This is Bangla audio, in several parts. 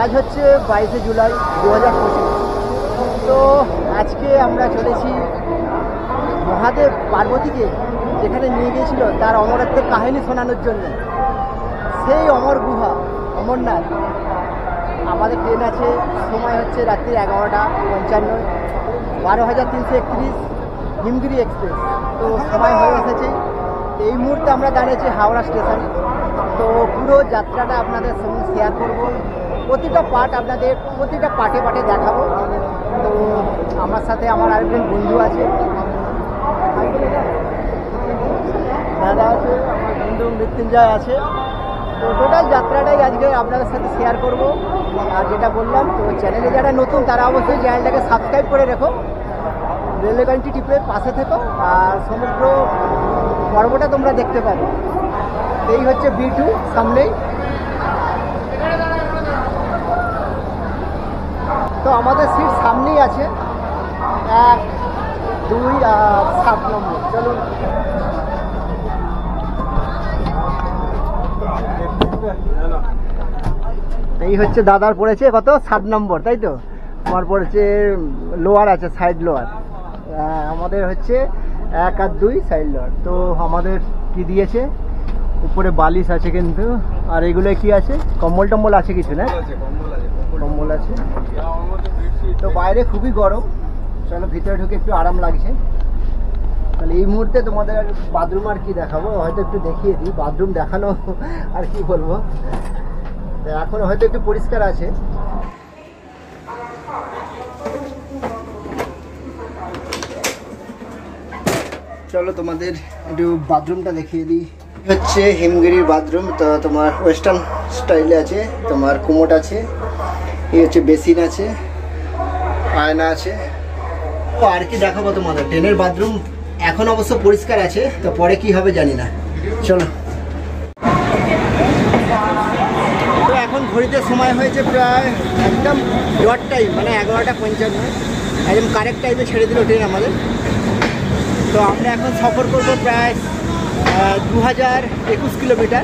আজ হচ্ছে 22শে জুলাই 2025। তো আজকে আমরা চলেছি মহাদেব পার্বতীকে যেখানে নিয়ে গিয়েছিল তার অমরত্বের কাহিনী শোনানোর জন্য। সেই অমর গুহা অমরনাথ। আমাদের ট্রেন আছে, সময় হচ্ছে রাত্রি 11:55, 12,331 হিমগিরি এক্সপ্রেস। তো সময় হয়ে এসেছে। এই মুহূর্তে আমরা দাঁড়িয়েছি হাওড়া স্টেশনে। তো পুরো যাত্রাটা আপনাদের সঙ্গে শেয়ার করব, প্রতিটা পার্ট আপনাদের প্রতিটা পার্টে পার্টে দেখাবো। তো আমার সাথে আমার আরেকজন বন্ধু আছে, দাদা আছে, আমার বন্ধু মৃত্যুঞ্জয় আছে। তো টোটাল যাত্রাটাই আজকে আপনাদের সাথে শেয়ার করব। আর যেটা বললাম, তো চ্যানেলে যারা নতুন তারা অবশ্যই চ্যানেলটাকে সাবস্ক্রাইব করে রেখো, রেল আইকনটি টিপে পাশে থেকো, আর সমগ্র পর্বটা তোমরা দেখতে পাবে। এই হচ্ছে B2 সামনেই। তো আমাদের সিট সামনেই আছে, 1, 2 আর 7 নম্বর। চলুন। এই হচ্ছে দাদার পড়েছে কত 7 নম্বর, তাই তো? আমার পড়েছে লোয়ার আছে, সাইড লোয়ার। আমাদের হচ্ছে 1 আর 2 সাইড লোয়ার। তো আমাদের কি দিয়েছে, উপরে বালিশ আছে কিন্তু, আর এগুলো কি আছে, কম্বল টম্বল আছে কিছু না? কম্বল আছে। তো বাইরে খুবই গরম, চলো ভিতরে ঢুকে একটু আরাম লাগছে। তাহলে এই মুহূর্তে তোমাদের বাথরুম আর কি দেখাবো, হয়তো একটু দেখিয়ে দিই। বাথরুম দেখানো আর কি বলবো, এখন হয়তো একটু পরিষ্কার আছে। চলো তোমাদের একটু বাথরুমটা দেখিয়ে দিই। হচ্ছে হিমগিরির বাথরুম। তো তোমার ওয়েস্টার্ন স্টাইলে আছে, তোমার কুমোট আছে, এই হচ্ছে বেসিন আছে, আয়না আছে। তো আর কি দেখাবো তোমাদের, ট্রেনের বাথরুম এখন অবশ্য পরিষ্কার আছে, তো পরে কি হবে জানি না। চলো। তো এখন ঘড়িতে সময় হয়েছে প্রায় একদম ডট টাইম, মানে 11:55, একদম কারেক্ট টাইমে ছেড়ে দিল ট্রেন আমাদের। তো আমরা এখন সফর করবো প্রায় 2021 কিলোমিটার।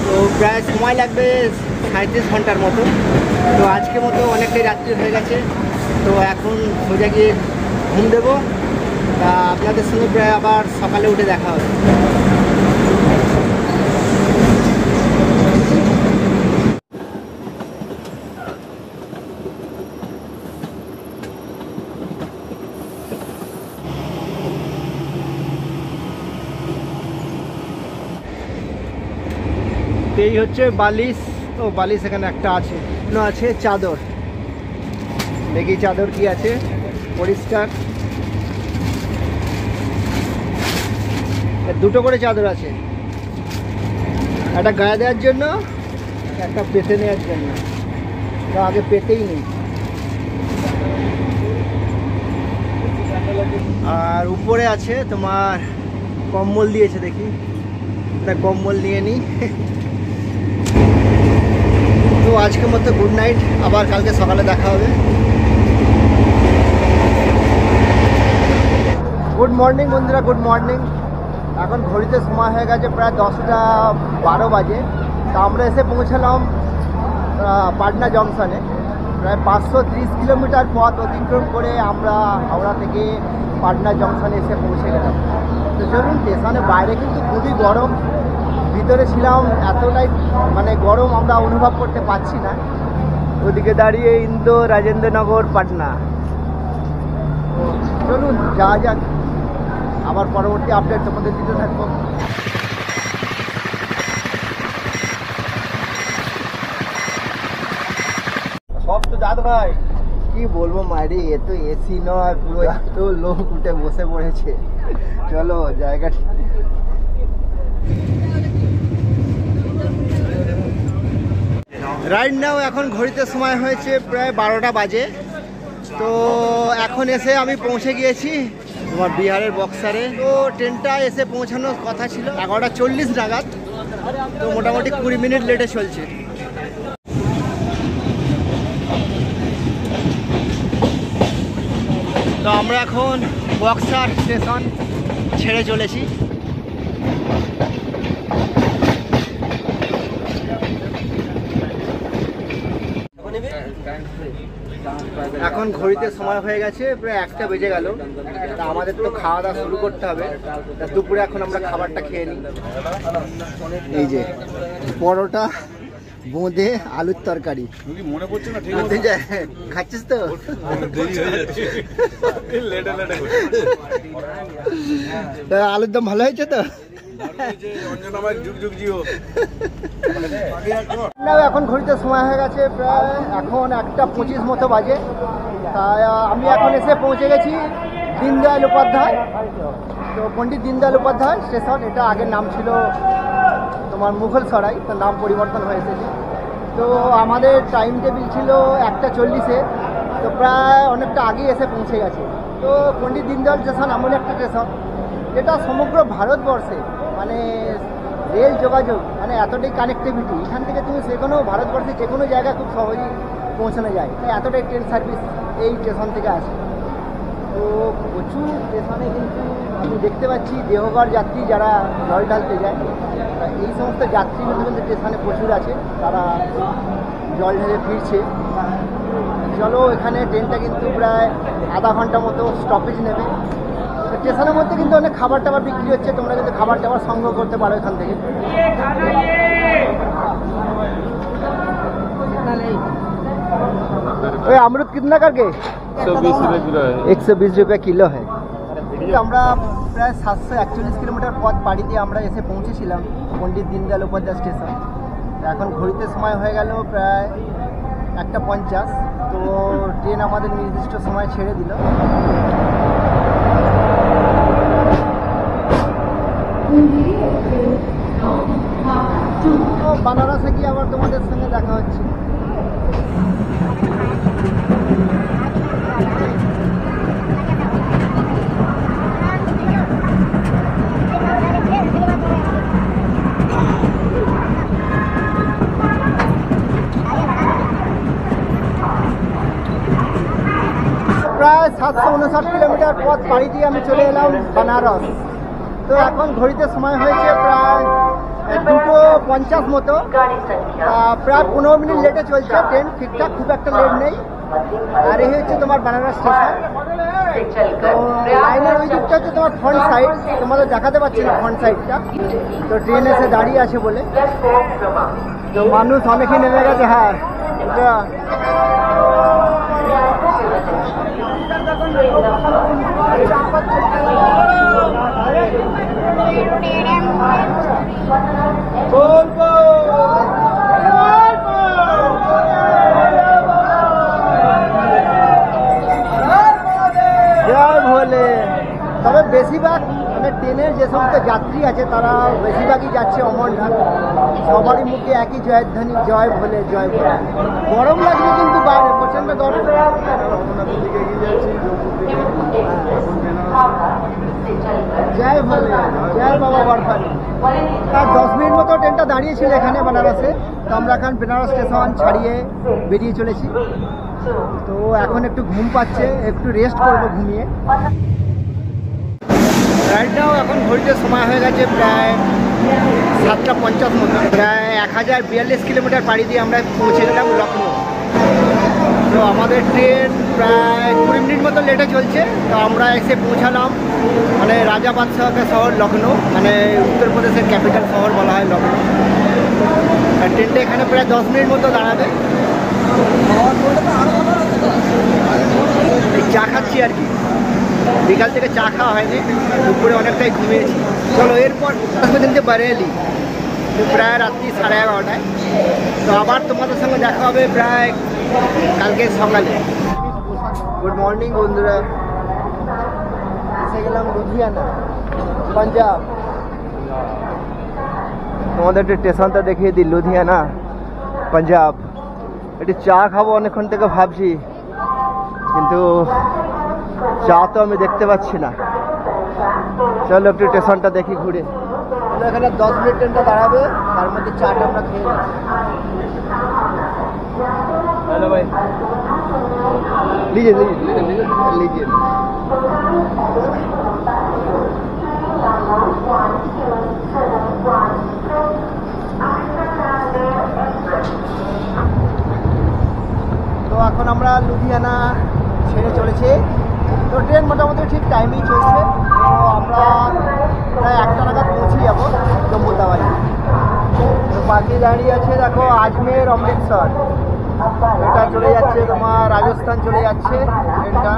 তো প্রায় সময় লাগবে 37 ঘন্টার মতো। তো আজকের মতো অনেকটাই রাত্রি হয়ে গেছে। তো এখন সোজা গিয়ে ঘুম দেবো। তা আপনাদের সঙ্গে প্রায় আবার সকালে উঠে দেখা হবে। এই হচ্ছে বালিশ। ও বালিশ এখানে একটা আছে, আছে চাদর। দেখি চাদর কি আছে, পরিষ্কার। দুটো করে চাদর আছে, একটা গায়ে দেওয়ার জন্য, একটা পেতে নেওয়ার জন্য। তো আগে পেতেই নেই। আর উপরে আছে তোমার কম্বল দিয়েছে, দেখি একটা কম্বল নিয়ে নিই। তো আজকের মতো গুড নাইট, আবার কালকে সকালে দেখা হবে। গুড মর্নিং বন্ধুরা, গুড মর্নিং। এখন ঘড়িতে সময় হয়ে গেছে প্রায় 10:12 বাজে। তো আমরা এসে পৌঁছালাম পাটনা জংশনে। প্রায় 530 কিলোমিটার পথ অতিক্রম করে আমরা হাওড়া থেকে পাটনা জংশনে এসে পৌঁছে গেলাম। তো চলুন, স্টেশনের বাইরে কিন্তু খুবই গরম, ভিতরে ছিলাম এতটাই মানে গরম আমরা অনুভব করতে পারছি না। ওদিকে দাঁড়িয়ে ইন্দোর, রাজেন্দ্রনগর, পাটনা। চলুন যাওয়া যাক, আবার পরবর্তী আপডেট তোমাদের দিতে থাকবো। সব তো যাদ ভাই, কি বলবো মারি, এ তো এসি নয়, পুরো এত লোক উঠে বসে পড়েছে। চলো জায়গা রাইট নাও। এখন ঘড়িতে সময় হয়েছে প্রায় 12টা বাজে। তো এখন এসে আমি পৌঁছে গিয়েছি তোমার বিহারের বক্সারে। তো ট্রেনটা এসে পৌঁছানোর কথা ছিল 11:40 নাগাদ। তো মোটামুটি 20 মিনিট লেটে চলছে। তো আমরা এখন বক্সার স্টেশন ছেড়ে চলেছি। এখন ঘড়িতে সময় হয়ে গেছে প্রায় 1টা বেজে গেল। তা আমাদের তো খাওয়া দাওয়া শুরু করতে হবে। তা দুপুরে এখন আমরা খাবারটা খেয়ে নিই। এই যে পরোটা, বোঁদে, আলুর তরকারি। মনে পড়ছে না? ঠিক আছে, খাচ্ছিস তো? আলুর দম ভালো হয়েছে তো? এখন ঘড়িতে সময় হয়ে গেছে প্রায় এখন 1:25 মতো বাজে। তাই আমি এখন এসে পৌঁছে গেছি দীনদয়াল উপাধ্যায়। তো পণ্ডিত দীনদয়াল উপাধ্যায় স্টেশন, এটা আগের নাম ছিল তোমার মুঘলসরাই, তার নাম পরিবর্তন হয়ে এসেছে। তো আমাদের টাইম টেবিল ছিল 1:40-এ, তো প্রায় অনেকটা আগেই এসে পৌঁছে গেছে। তো পণ্ডিত দীনদয়াল স্টেশন এমন একটা স্টেশন যেটা সমগ্র ভারতবর্ষে মানে রেল যোগাযোগ মানে এতটাই কানেক্টিভিটি, এখান থেকে তুমি যে কোনো ভারতবর্ষে যে কোনো জায়গায় খুব সহজেই পৌঁছানো যায়। তাই এতটাই ট্রেন সার্ভিস এই স্টেশন থেকে আসে। তো প্রচুর স্টেশনে কিন্তু আমি দেখতে পাচ্ছি দেহঘর যাত্রী যারা জল ঢালতে যায়, এই সমস্ত যাত্রীগুলো কিন্তু স্টেশনে প্রচুর আছে, তারা জল ঢেলে ফিরছে। চলো, এখানে ট্রেনটা কিন্তু প্রায় আধা ঘন্টা মতো স্টপেজ নেবে। স্টেশনের মধ্যে কিন্তু অনেক খাবার টাবার বিক্রি হচ্ছে, তোমরা কিন্তু খাবার টাবার সংগ্রহ করতে পারো এখান থেকে। अमरूद कितना करके? 120 रुपए किलो है। 120 रुपये किलो है। আমরা প্রায় 741 কিলোমিটার পথ পাড়ি দিয়ে আমরা এসে পৌঁছেছিলাম পণ্ডিত দীনদয়াল উপাধ্যায় স্টেশন। এখন ঘড়িতে সময় হয়ে গেল প্রায় 1:50। তো ট্রেন আমাদের নির্দিষ্ট সময় ছেড়ে দিল। তো বানারসে গিয়ে আবার তোমাদের সঙ্গে দেখা হচ্ছে। প্রায় 759 কিলোমিটার পথ পাড়ি দিয়ে আমি চলে এলাম বানারস। তো এখন ঘড়িতে সময় হয়েছে প্রায় 2:50 মতো। প্রায় 15 মিনিট লেটে চলছে ট্রেন, ঠিকঠাক খুব একটা লেট নেই। আর এই হচ্ছে তোমার বানারস স্টেশন। তো লাইনের ওই দিকটা হচ্ছে তোমার ফ্রন্ট সাইড, তোমাদের দেখাতে পারছি না ফ্রন্ট সাইডটা। তো ট্রেন এসে দাঁড়িয়ে আছে বলে তো মানুষ অনেকেই নেমে গেছে। হ্যাঁ, এটা জয় ভোলে। তবে বেশিরভাগ মানে ট্রেনের যে সমস্ত যাত্রী আছে তারা বেশিরভাগই যাচ্ছে অমরনাথ। সবারই মুখে একই জয়ধ্বনি, জয় ভোলে জয় ভোলে। গরম লাগছে কিন্তু বাইরে প্রচন্ড গরম। জয় ভোলে, জয় বাবা বরফানি। তার 10 মিনিট মতো ট্রেনটা দাঁড়িয়েছিল এখানে বেনারসে। তো আমরা এখন বেনারস স্টেশন ছাড়িয়ে বেরিয়ে চলেছি। তো এখন একটু ঘুম পাচ্ছে, একটু রেস্ট করবো ঘুমিয়ে। রাইডটাও এখন ঘড়িতে সময় হয়ে গেছে প্রায় 7:50 মতো। প্রায় 1042 কিলোমিটার পাড়ি দিয়ে আমরা পৌঁছে গেলাম লখনৌ। তো আমাদের ট্রেন প্রায় 20 মিনিট মতো লেটে চলছে। তো আমরা এসে পৌঁছালাম মানে রাজা বাদশাহের শহর লখনৌ, মানে উত্তরপ্রদেশের ক্যাপিটাল শহর বলা হয় লখনৌ। আর ট্রেনটা এখানে প্রায় 10 মিনিট মতো দাঁড়াবে। এই চা খাচ্ছি আর কি, বিকাল থেকে চা খাওয়া হয়নি, দুপুরে অনেকটাই ঘুমিয়েছি। চলো এরপর কিন্তু বারেলি, প্রায় রাত্রি 11:30টায়। তো আবার তোমাদের সঙ্গে দেখা হবে প্রায় কালকে সকালে। গুড মর্নিং বন্ধুরা, এসে গেলাম লুধিয়ানা, পাঞ্জাব। তোমাদের একটু স্টেশনটা দেখিয়ে দিই, লুধিয়ানা পাঞ্জাব। একটু চা খাবো অনেকক্ষণ থেকে ভাবছি, কিন্তু চা তো আমি দেখতে পাচ্ছি না। চলো একটু স্টেশনটা দেখি ঘুরে। এখানে 10 মিনিট ট্রেনটা দাঁড়াবে, তার মধ্যে চাটা আমরা খেয়ে নিই। হ্যালো ভাই, लीजिए लीजिए लीजिए। তো এখন আমরা আমরা লুধিয়ানা ছেড়ে চলেছে। তো ট্রেন মোটামুটি ঠিক টাইমেই চলছে। তো আমরা প্রায় 1টা নাগাদ পৌঁছে যাবো জম্মু তাওয়াই। তো বাকি দাঁড়িয়ে আছে দেখো আজমের অমৃতসর, এটা চলে যাচ্ছে তোমার রাজস্থান চলে যাচ্ছে ট্রেনটা।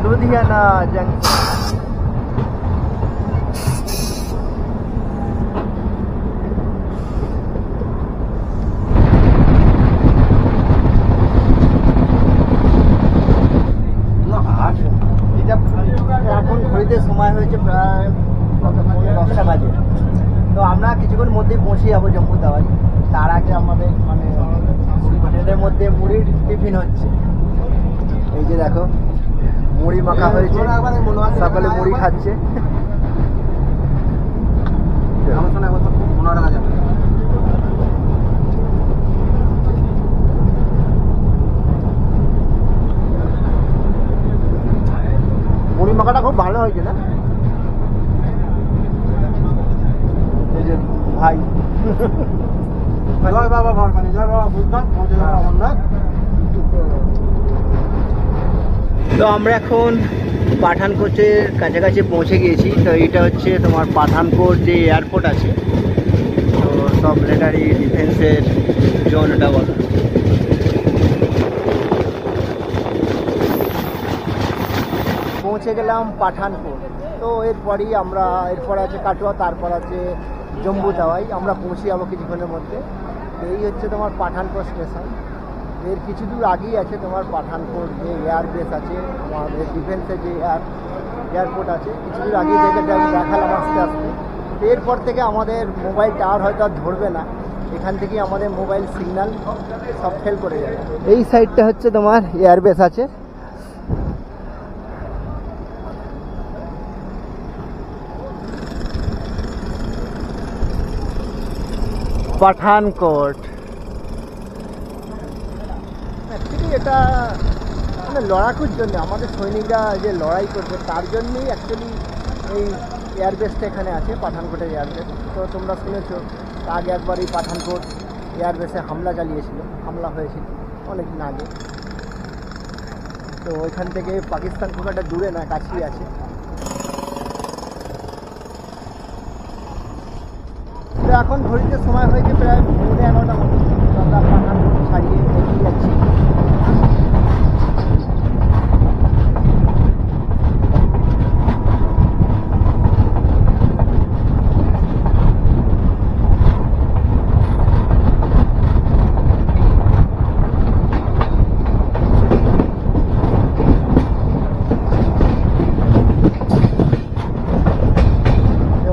লুধিয়ানা জংশন। এখন ঘড়িতে সময় হয়েছে প্রায় 10টা বাজে। তো আমরা কিছুক্ষণ মধ্যেই পৌঁছে যাবো জম্মু তাওয়াই। তার আগে আমাদের মানে ট্রেনের মধ্যে মুড়ির টিফিন হচ্ছে। এই যে দেখো মুড়ি মাখা হয়েছে, সকালে মুড়ি খাচ্ছে। মুড়ি মাখাটা খুব ভালো হয়েছে না? এই যে ভাই তো আমরা এখন পাঠানকোটের কাছাকাছি পৌঁছে গিয়েছি। তো এইটা হচ্ছে তোমার পাঠানকোট যে এয়ারপোর্ট আছে, তো সব মিলিটারি ডিফেন্সের জোন এটা বলা। পৌঁছে গেলাম পাঠানকোট। তো এরপর আছে কাটোয়া, তারপর আছে জম্মু তাওয়াই। আমরা পৌঁছে যাবো কিছুক্ষণের মধ্যে। এই হচ্ছে তোমার পাঠানকোট স্টেশন। এর কিছু দূর আগেই আছে তোমার পাঠানকোট যে এয়ারবেস আছে, আমাদের ডিফেন্সের যে এয়ারপোর্ট আছে, কিছু দূর আগেই দেখালাম আস্তে আস্তে। এরপর থেকে আমাদের মোবাইল টাওয়ার হয়তো আর ধরবে না, এখান থেকেই আমাদের মোবাইল সিগন্যাল সব ফেল করে যাবে। এই সাইডটা হচ্ছে তোমার এয়ারবেস আছে। পাঠানকোট অ্যাকচুয়ালি এটা মানে লড়াকুর জন্য, আমাদের সৈনিকরা যে লড়াই করবে তার জন্যই অ্যাকচুয়ালি এই এয়ারবেসটা এখানে আছে, পাঠানকোটের এয়ারবেস। তো তোমরা শুনেছো আগে একবার এই পাঠানকোট এয়ারবেসে হামলা হয়েছিল অনেক দিন আগে। তো ওইখান থেকে পাকিস্তান খুব একটা দূরে না, কাছেই আছে। তো এখন ঘড়িতে সময় হয়েছে প্রায় 11:30 মতো। আমরা পাঠানকোট ছাড়িয়ে এগিয়ে যাচ্ছি।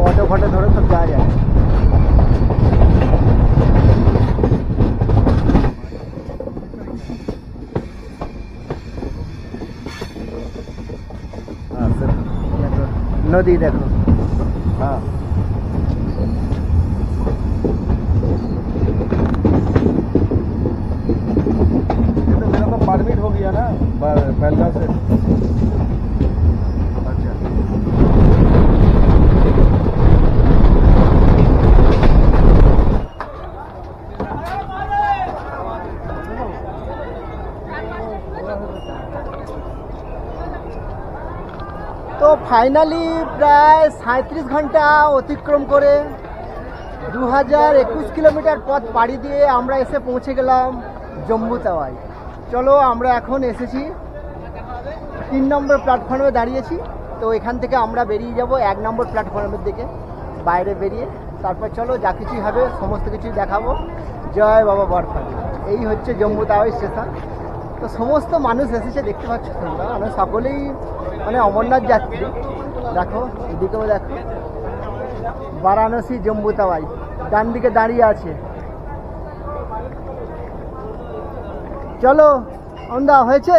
অটো ফটো ধরে সব যাওয়া যায়। नदी देखो। हाँ ये तो मेरा तो परमिट हो गया ना पहला से। अच्छा তো ফাইনালি প্রায় 37 ঘন্টা অতিক্রম করে 2021 কিলোমিটার পথ পাড়ি দিয়ে আমরা এসে পৌঁছে গেলাম জম্মু তাওয়াই। চলো আমরা এখন এসেছি 3 নম্বর প্ল্যাটফর্মে দাঁড়িয়েছি। তো এখান থেকে আমরা বেরিয়ে যাব 1 নম্বর প্ল্যাটফর্মের দিকে, বাইরে বেরিয়ে তারপর চলো যা কিছুই হবে সমস্ত কিছুই দেখাবো। জয় বাবা বরফানি। এই হচ্ছে জম্মু তাওয়াই স্টেশন। তো সমস্ত মানুষ এসেছে দেখতে পাচ্ছ তোমরা, মানে সকলেই মানে অমরনাথ যাত্রী। দেখো এদিকেও দেখো বারাণসী জম্মু তাওয়াই ডান দিকে দাঁড়িয়ে আছে। চলো অন্দা হয়েছে।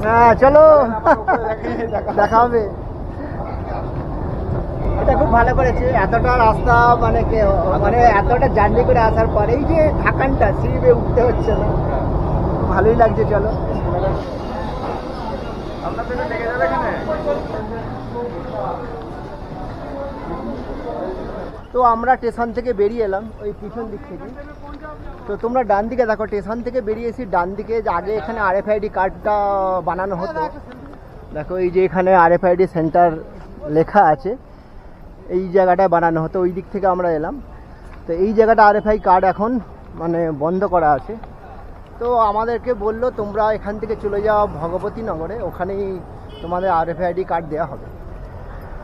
হ্যাঁ চলো দেখা হবে। এটা খুব ভালো করেছে, এতটা রাস্তা মানে এতটা জার্নি করে আসার পরেই যে ঢাকানটা সিঁড়ি উঠতে হচ্ছে না, ভালোই লাগছে। চলো তো আমরা স্টেশন থেকে বেরিয়ে এলাম ওই পিছন দিক থেকে। তো তোমরা ডান দিকে দেখো, স্টেশন থেকে বেরিয়েছি ডান দিকে, আগে এখানে RFID কার্ডটা বানানো হতো। দেখো এই যে এখানে RFID সেন্টার লেখা আছে, এই জায়গাটা বানানো হতো, ওই দিক থেকে আমরা এলাম। তো এই জায়গাটা RFID কার্ড এখন মানে বন্ধ করা আছে। তো আমাদেরকে বললো তোমরা এখান থেকে চলে যাও ভগবতী নগরে, ওখানেই তোমাদের RFID কার্ড দেওয়া হবে।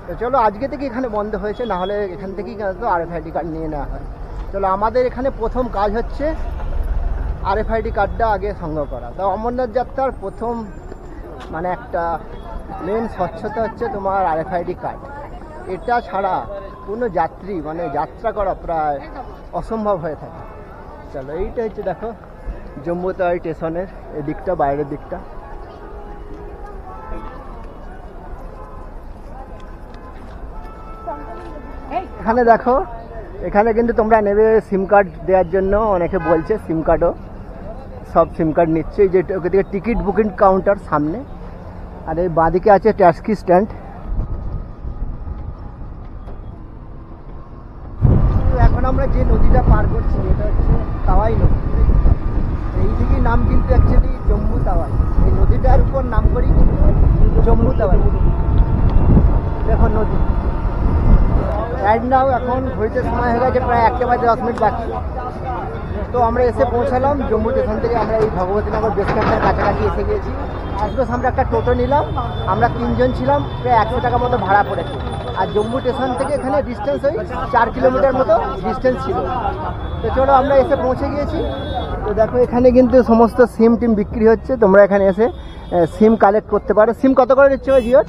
তো চলো আজকে থেকে এখানে বন্ধ হয়েছে, না হলে এখান থেকেই তো RFID কার্ড নিয়ে নেওয়া হয়। চলো আমাদের এখানে প্রথম কাজ হচ্ছে RFID কার্ডটা আগে সংগ্রহ করা। তো অমরনাথ যাত্রার প্রথম মানে একটা মেন স্বচ্ছতা হচ্ছে তোমার RFID কার্ড। এটা ছাড়া কোনো যাত্রী মানে যাত্রা করা প্রায় অসম্ভব হয়ে থাকে। চলো এইটা হচ্ছে দেখো জম্মু তাওয়াই স্টেশনের এদিকটা, বাইরের দিকটা। এখানে দেখো, এখানে কিন্তু তোমরা নেবে সিম কার্ড দেওয়ার জন্য, অনেকে বলছে সিম কার্ডও, সব সিম কার্ড নিচ্ছে। এই যে ওকে টিকিট বুকিং কাউন্টার সামনে, আর এই বাঁদিকে আছে ট্যাক্সি স্ট্যান্ড। এখন আমরা যে নদীটা পার করছি এটা হচ্ছে তাওয়াই নদী। এই থেকেই নাম কিন্তু অ্যাকচুয়ালি জম্মু তাওয়াই। এই নদীটার উপর নাম করি কিন্তু জম্মু তাওয়াই। দেখো নদী রাইট নাও এখন ঘুরতে সময় হয়ে গেছে প্রায় 1:10 বাকি। তো আমরা এসে পৌঁছালাম জম্মু স্টেশন থেকে। আমরা এই ভগবতীনগর বেস ক্যাম্পের কাছাকাছি এসে গিয়েছি। আজকে আমরা একটা টোটো নিলাম, আমরা 3 জন ছিলাম, প্রায় 100 টাকা মতো ভাড়া পড়েছে। আর জম্মু স্টেশন থেকে এখানে ডিস্টেন্স ওই 4 কিলোমিটার মতো ডিস্টেন্স ছিল। তো চলো আমরা এসে পৌঁছে গিয়েছি। তো দেখো এখানে কিন্তু সমস্ত সিম টিম বিক্রি হচ্ছে, তোমরা এখানে এসে সিম কালেক্ট করতে পারো। সিম কত করে দিচ্ছে ভাই জিওর?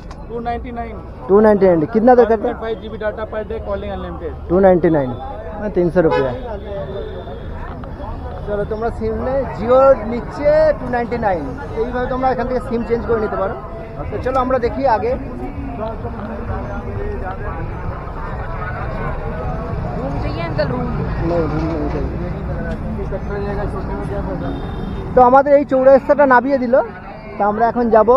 299 कितना देर करते हैं? 5 GB data per day, calling unlimited. 299 মানে 300 रुपया। চলো তোমরা সিম নে, জিও নিচ্ছে 299। এইভাবে তোমরা এখান থেকে সিম চেঞ্জ করে নিতে পারো। তো চলো আমরা দেখি আগে। रूम चाहिए अंकल? रूम তো আমাদের এই চৌরাস্তাটা নামিয়ে দিল। তা আমরা এখন যাব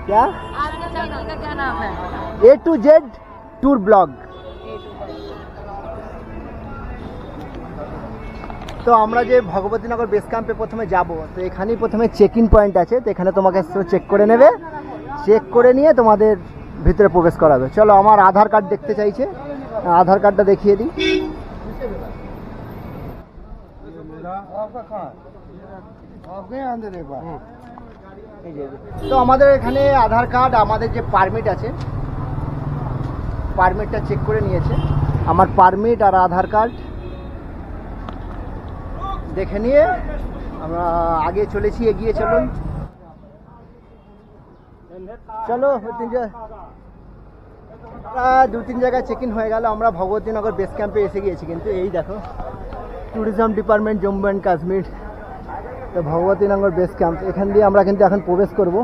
क्या आपके चैनल का क्या नाम है? A to Z tour blog. তো আমরা যে ভগবতীনগর বেস ক্যাম্পে প্রথমে যাব, তো এখানেই প্রথমে চেক ইন পয়েন্ট আছে। তো এখানে তোমাকে চেক করে নেবে, চেক করে নিয়ে তোমাদের ভিতরে প্রবেশ করাবে। চলো আমার আধার কার্ড দেখতে চাইছে, আধার কার্ডটা দেখিয়ে দিই। তো আমাদের এখানে আধার কার্ড, আমাদের যে পারমিট আছে পারমিটটা চেক করে নিয়েছে। আমার পারমিট আর আধার কার্ড দেখে নিয়ে আমরা আগে চলেছি, এগিয়ে চলুন। চলো 2-3 জায়গায় চেক ইন হয়ে গেল। আমরা ভগবতীনগর বেস ক্যাম্পে এসে গিয়েছি। কিন্তু এই দেখো tourism department Jammu and Kashmir. তো ভগবতীনগর বেস ক্যাম্প, এখান দিয়ে আমরা কিন্তু এখন প্রবেশ করব।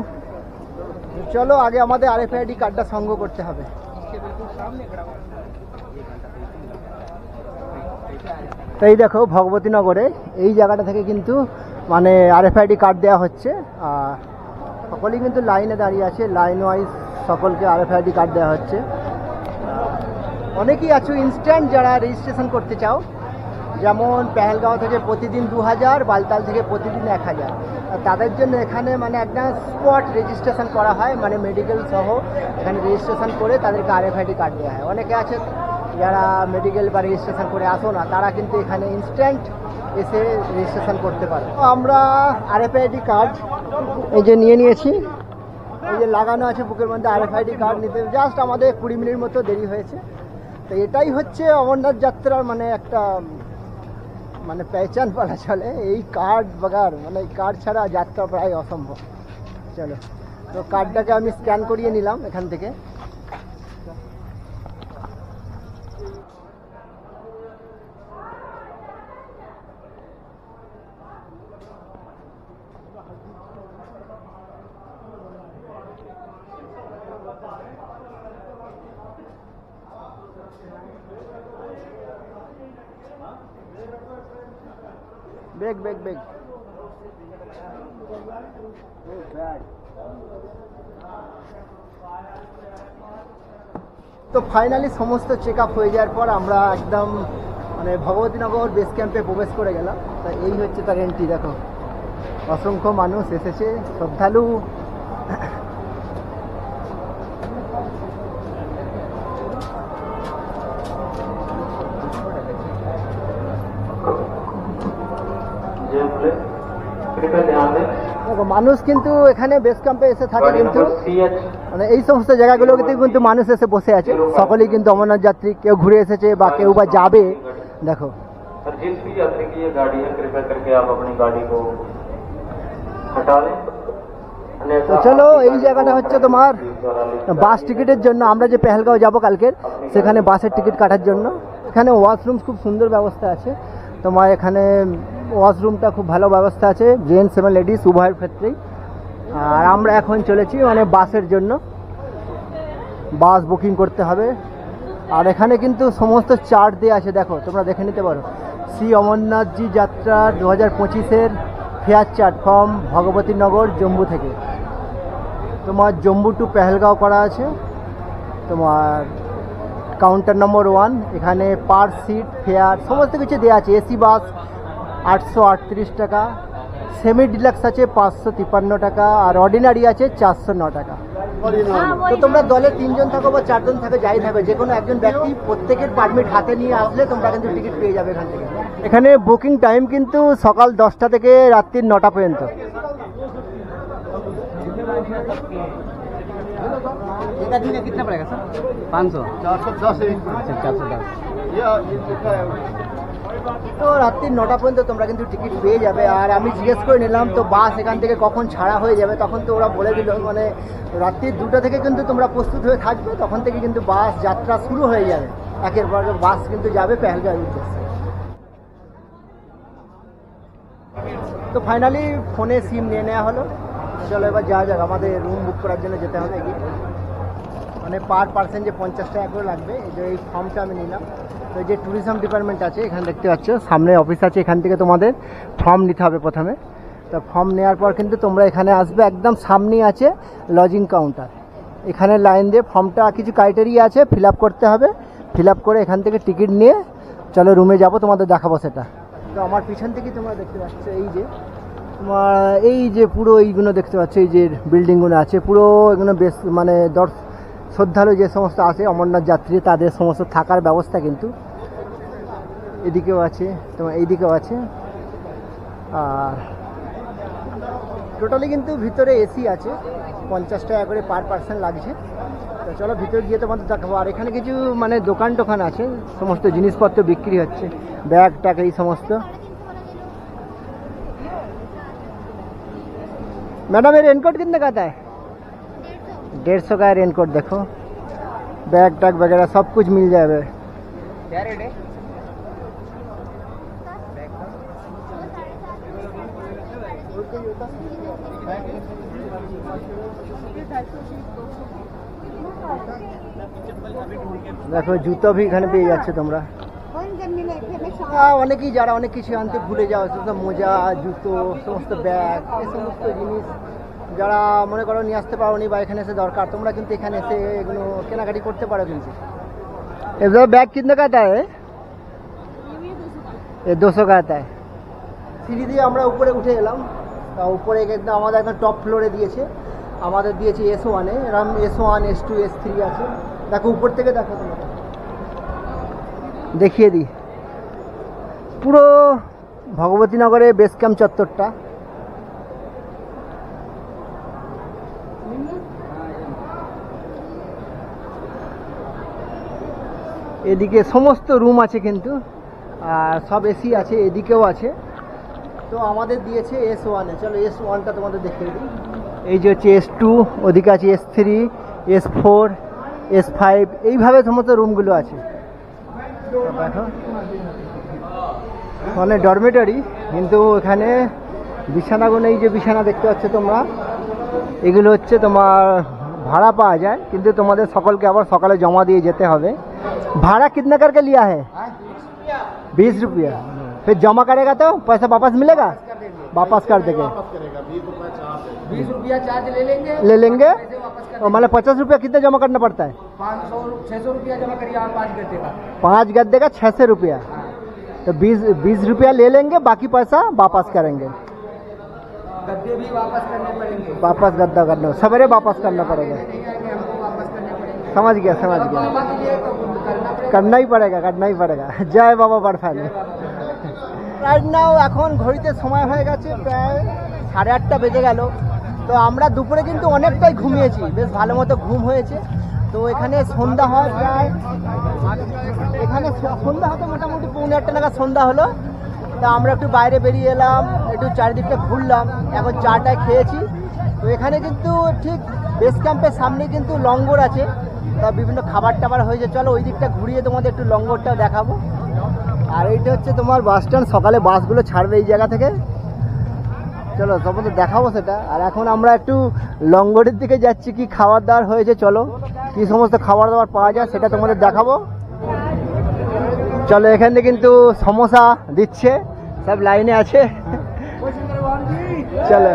চলো আগে আমাদের RFID কার্ডটা সংগ্রহ করতে হবে। তো এই দেখো ভগবতীনগরে এই জায়গাটা থেকে কিন্তু মানে RFID কার্ড দেওয়া হচ্ছে। আর সকলেই কিন্তু লাইনে দাঁড়িয়ে আছে, লাইন ওয়াইজ সকলকে RFID কার্ড দেওয়া হচ্ছে। অনেকেই আছো ইনস্ট্যান্ট যারা রেজিস্ট্রেশন করতে চাও, যেমন পেহেলগাঁও থেকে প্রতিদিন 2000, বালতাল থেকে প্রতিদিন 1000। তাদের জন্য এখানে মানে একটা স্পট রেজিস্ট্রেশন করা হয়, মানে মেডিকেল সহ এখানে রেজিস্ট্রেশন করে তাদেরকে RFID কার্ড দেওয়া হয়। অনেকে আছে যারা মেডিকেল বা রেজিস্ট্রেশন করে আসো না, তারা কিন্তু এখানে ইনস্ট্যান্ট এসে রেজিস্ট্রেশন করতে পারে। তো আমরা RFID কার্ড এই যে নিয়ে নিয়েছি, এই যে লাগানো আছে বুকের মধ্যে। RFID কার্ড নিতে জাস্ট আমাদের 20 মিনিট মতো দেরি হয়েছে। তো এটাই হচ্ছে অমরনাথ যাত্রার মানে একটা মানে পেহচান বলা চলে, এই কার্ড বাগার, মানে এই কার্ড ছাড়া যাত্রা প্রায় অসম্ভব। চলো তো কার্ডটাকে আমি স্ক্যান করিয়ে নিলাম এখান থেকে। Break break break. তো ফাইনালি সমস্ত চেক আপ হয়ে যাওয়ার পর আমরা একদম মানে ভগবতীনগর বেস ক্যাম্পে প্রবেশ করে গেলাম। তা এই হচ্ছে তার এন্ট্রি। দেখো অসংখ্য মানুষ এসেছে, শ্রদ্ধালু। দেখো মানুষ কিন্তু এখানে বেস ক্যাম্পে এসে থাকে, কিন্তু মানে এই সমস্ত জায়গাগুলোতে কিন্তু মানুষ এসে বসে আছে। সকলেই কিন্তু অমরনাথ যাত্রী, কেউ ঘুরে এসেছে বা কেউ বা যাবে। দেখো जिस भी यात्री की ये गाड़ी है कृपया करके आप अपनी गाड़ी को हटा लें। তো চলো, এই জায়গাটা হচ্ছে তোমার বাস টিকিটের জন্য। আমরা যে পেহেলগাঁও যাব কালকের, সেখানে বাসের টিকিট কাটার জন্য। এখানে ওয়াশরুম খুব সুন্দর ব্যবস্থা আছে তোমার। এখানে ওয়াশরুমটা খুব ভালো ব্যবস্থা আছে, জেন্টস এবং লেডিস উভয়ের ক্ষেত্রেই। আর আমরা এখন চলেছি মানে বাসের জন্য, বাস বুকিং করতে হবে। আর এখানে কিন্তু সমস্ত চার্ট দেওয়া আছে, দেখো তোমরা দেখে নিতে পারো। শ্রী অমরনাথজি যাত্রা 2025-এর fair chart from Bhagwatinagar Jammu থেকে। তোমার জম্মু টু পেহেলগাঁও করা আছে। তোমার কাউন্টার নম্বর 1, এখানে পার সিট ফেয়ার সমস্ত কিছু দেওয়া আছে। এসি বাস 838 টাকা, সেমি ডিলাক্স আছে 553 টাকা, আর অর্ডিনারি আছে 409 টাকা। তো তোমরা দলে 3 জন থাকো বা 4 জন থাকো, যাই থাকো, যে কোনো একজন ব্যক্তি প্রত্যেকের পারমিট হাতে নিয়ে আসলে তোমরা কিন্তু টিকিট পেয়ে যাবে এখান থেকে। এখানে বুকিং টাইম কিন্তু সকাল 10টা থেকে রাত্রি 9টা পর্যন্ত। कितना पड़ेगा सर? 500 410। তো রাত্রি 9টা পর্যন্ত তোমরা কিন্তু টিকিট পেয়ে যাবে। আর আমি জিজ্ঞেস করে নিলাম তো বাস এখান থেকে কখন ছাড়া হয়ে যাবে, তখন তো ওরা বলে দিল মানে রাত্রি 2টা থেকে কিন্তু তোমরা প্রস্তুত হয়ে থাকবে, তখন থেকে কিন্তু বাস যাত্রা শুরু হয়ে যাবে। একের পর বাস কিন্তু যাবে পেহেলগাঁওয়ের উদ্দেশ্যে। তো ফাইনালি ফোনে সিম নিয়ে নেওয়া হলো। চলো এবার যাওয়া যাক, আমাদের রুম বুক করার জন্য যেতে হবে এগিয়ে। মানে পার পার্সন যে 50 টাকা করে লাগবে। এই যে এই ফর্মটা আমি নিলাম। তো যে ট্যুরিজম ডিপার্টমেন্ট আছে এখানে দেখতে পাচ্ছ, সামনে অফিস আছে, এখান থেকে তোমাদের ফর্ম নিতে হবে প্রথমে। তো ফর্ম নেওয়ার পর কিন্তু তোমরা এখানে আসবে, একদম সামনেই আছে লজিং কাউন্টার। এখানে লাইন দিয়ে ফর্মটা কিছু ক্রাইটেরিয়া আছে, ফিল আপ করতে হবে। ফিল আপ করে এখান থেকে টিকিট নিয়ে চলো রুমে যাব, তোমাদের দেখাবো সেটা। তো আমার পিছন থেকেই তোমরা দেখতে পাচ্ছ এই যে তোমার এই যে পুরো এইগুলো দেখতে পাচ্ছ, এই যে বিল্ডিংগুলো আছে পুরো, এগুলো বেশ মানে শ্রদ্ধালু যে সমস্ত আছে অমরনাথ যাত্রী, তাদের সমস্ত থাকার ব্যবস্থা কিন্তু এদিকেও আছে, তোমার এইদিকেও আছে। আর টোটালি কিন্তু ভিতরে এসি আছে, 50 টাকা করে পার পার্সন লাগছে। তো চলো ভিতরে গিয়ে তোমাদের দেখাবো। আর এখানে কিছু মানে দোকান টোকান আছে, সমস্ত জিনিসপত্র বিক্রি হচ্ছে, ব্যাগ ট্যাগ এই সমস্ত। मैडम ये रेनकोट कितने का आता है? 150 का है रेनकोट। देखो बैग टैग वगैरह सब कुछ मिल जाएगा। क्या रेट है? দেখো জুতো भी এখানে পেয়ে যাচ্ছে তোমরা। অনেকেই যারা অনেক কিছু আনতে ভুলে যাওয়া, মোজা জুতো সমস্ত ব্যাগ এই সমস্ত জিনিস যারা মনে করো নিয়ে আসতে পারো নি বা এখানে এসে দরকার, তোমরা কিন্তু এখানে এসে এগুলো কেনাকাটি করতে পারো। কিন্তু এগুলো ব্যাগ কিতনে का आता है? ये 200 का आता है। সিঁড়ি দিয়ে আমরা উপরে উঠে এলাম। তা উপরে একদম আমাদের একদম টপ ফ্লোরে দিয়েছে, আমাদের দিয়েছে S1 এ। এরকম S1 S2 S3 আছে। দেখো উপর থেকে দেখো, তোমাকে দেখিয়ে দিই পুরো ভগবতীনগরে বেস ক্যাম্প চত্বরটা। এদিকে সমস্ত রুম আছে কিন্তু, আর সব এসি আছে, এদিকেও আছে। তো আমাদের দিয়েছে S1 এ। চলো S1টা তোমাদের দেখিয়ে দিই। এই যে হচ্ছে S2, ওদিকে আছে S3 S4 S5, এইভাবে সমস্ত রুমগুলো আছে। দেখো মানে ডরমেটরি, কিন্তু এখানে বিছানাগুলো এই যে বিছানা দেখতে পাচ্ছ তোমরা, এগুলো হচ্ছে তোমার ভাড়া পাওয়া যায়, কিন্তু তোমাদের সকলকে আবার সকালে জমা দিয়ে যেতে হবে। ভাড়া কিতনা করকে লিয়া है? 20 रुपया। फिर जमा करेगा तो पैसा वापस मिलेगा? वापस कर देंगे। 20 रुपया चार्ज ले लेंगे। ले लेंगे। पैसे वापस कर और मतलब 50 रुपया कितने जमा करना पड़ता है? 600 रुपया जमा करिए आप 5 गद्दे का। 5 गद्दे का 600 रुपया। तो 20 रुपया ले लेंगे, बाकी पैसा वापस करेंगे। गद्दे भी वापस करने पड़ेंगे। वापस गद्दा करना, सवेरे वापस करना पड़ेगा। नहीं आएंगे, हमको वापस करने पड़ेंगे। समझ गया समझ गया। बाबा के लिए तो करना ही पड़ेगा, करना ही पड़ेगा। जय बाबा बर्फानी। রাইট নাও এখন ঘড়িতে সময় হয়ে গেছে প্রায় 8:30 বেজে গেল। তো আমরা দুপুরে কিন্তু অনেকটাই ঘুমিয়েছি, বেশ ভালো মতো ঘুম হয়েছে। তো এখানে সন্ধ্যা হয় প্রায়, এখানে সন্ধ্যা হতে মোটামুটি 8:30 নাগাদ সন্ধ্যা হলো। তা আমরা একটু বাইরে বেরিয়ে এলাম, একটু চারিদিকটা ঘুরলাম, এখন চাটায় খেয়েছি। তো এখানে কিন্তু ঠিক বেস ক্যাম্পের সামনে কিন্তু লঙ্গর আছে, তা বিভিন্ন খাবার টাবার হয়েছে। চলো ওই দিকটা ঘুরিয়ে তোমাদের একটু লঙ্গরটাও দেখাবো। আর এইটা হচ্ছে তোমার বাস স্ট্যান্ড, সকালে বাসগুলো ছাড়বে এই জায়গা থেকে। চলো তোমাদের দেখাবো সেটা। আর এখন আমরা একটু লঙ্গরের দিকে যাচ্ছি, কি খাবার দাবার হয়েছে, চলো কি সমস্ত খাবার দাবার পাওয়া যায় সেটা তোমাদের দেখাবো। চলো এখানে কিন্তু সমোসা দিচ্ছে, সব লাইনে আছে। চলো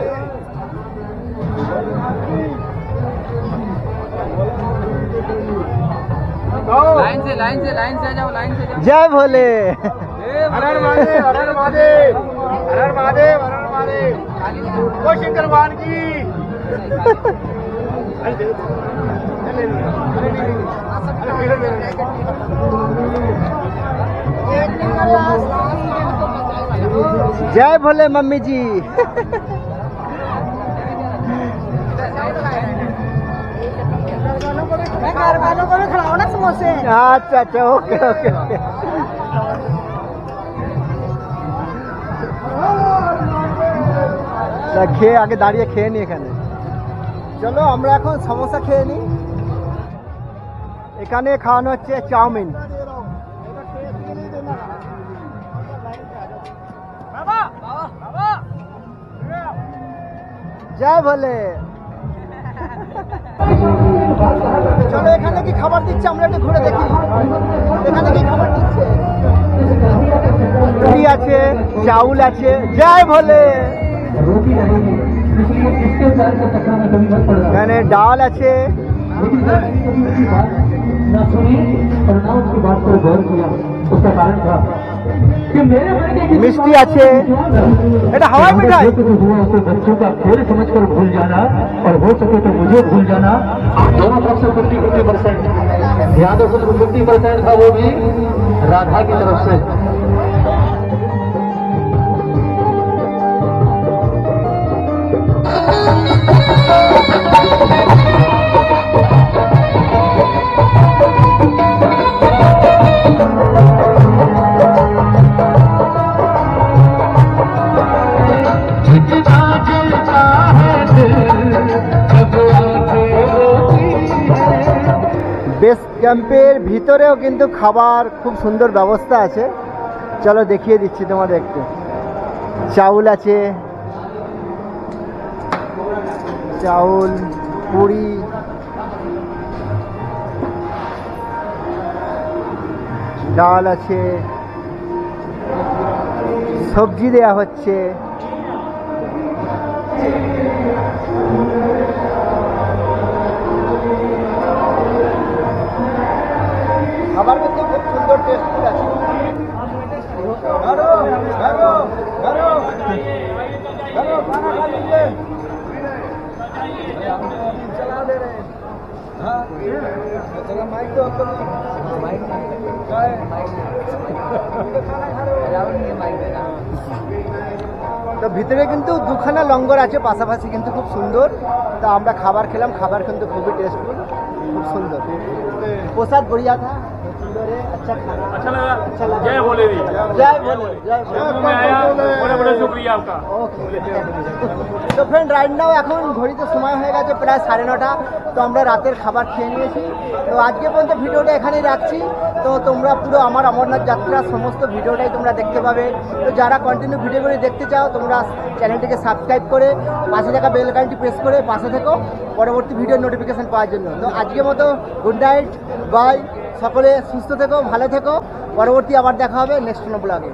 लाइन से आ जाओ, लाइन से जाओ। जय भोले। हर हर महादेव, हर हर महादेव, हर हर महादेव, हर हर महादेव। ओ शंकर भगवान की। जय भोले मम्मी जी। घर वालों को भी खिलाओ ना समोसे। अच्छा अच्छा, ओके ओके ओके। খেয়ে আগে দাঁড়িয়ে খেয়ে নি এখানে। চলো আমরা এখন সমোসা খেয়ে নিই। এখানে খাওয়ানো হচ্ছে চাউমিন। জয় ভোলে। চলো এখানে কি খাবার দিচ্ছে আমরা একটু ঘুরে দেখি, এখানে কি খাবার দিচ্ছে। রুটি আছে, চাউল আছে। জয় ভোলে। এখানে ডাল আছে, मिष्टी আছে। এটা হাওয়াই মিঠাই। बच्चों का खेल समझ कर भूल जाना, और हो सके तो मुझे भूल जाना। दोनों तरफ से 50-50%। याद हो तो 50% था, वो भी राधा की तरफ से। বেস ক্যাম্পের ভিতরেও কিন্তু খাবার খুব সুন্দর ব্যবস্থা আছে। চলো দেখিয়ে দিচ্ছি তোমাদের একটু। চাউল আছে, চাউল, পুরি, ডাল আছে, সবজি দেয়া হচ্ছে। খাবার কিন্তু খুব সুন্দর টেস্টফুল আছে। তো ভিতরে কিন্তু দুখানা লঙ্গর আছে পাশাপাশি, কিন্তু খুব সুন্দর। তা আমরা খাবার খেলাম, খাবার কিন্তু খুবই টেস্টফুল, খুব সুন্দর। প্রসাদ बढ़िया था, सुंदर है, अच्छा खाना, अच्छा लगा। अच्छा लगा। जय भोले जी। जय भोले, जय भोले। मैं आया, बड़ा बड़ा शुक्रिया आपका। ওকে। তো ফ্রেন্ড রাইট নাও এখন ঘড়িতে সময় হয়ে গেছে প্রায় 9:30। তো আমরা রাতের খাবার খেয়ে নিয়েছি। তো আজকে পর্যন্ত ভিডিওটা এখানেই রাখছি। তো তোমরা পুরো আমার অমরনাথ যাত্রার সমস্ত ভিডিওটাই তোমরা দেখতে পাবে। তো যারা কন্টিনিউ ভিডিওগুলি দেখতে চাও তোমরা চ্যানেলটিকে সাবস্ক্রাইব করে পাশে থাকা বেল আইকনটি প্রেস করে পাশে থেকো পরবর্তী ভিডিওর নোটিফিকেশন পাওয়ার জন্য। তো আজকের মতো গুড নাইট, বাই। সকলে সুস্থ থেকো, ভালো থেকো। পরবর্তী আবার দেখা হবে নেক্সট কোনো ব্লগে।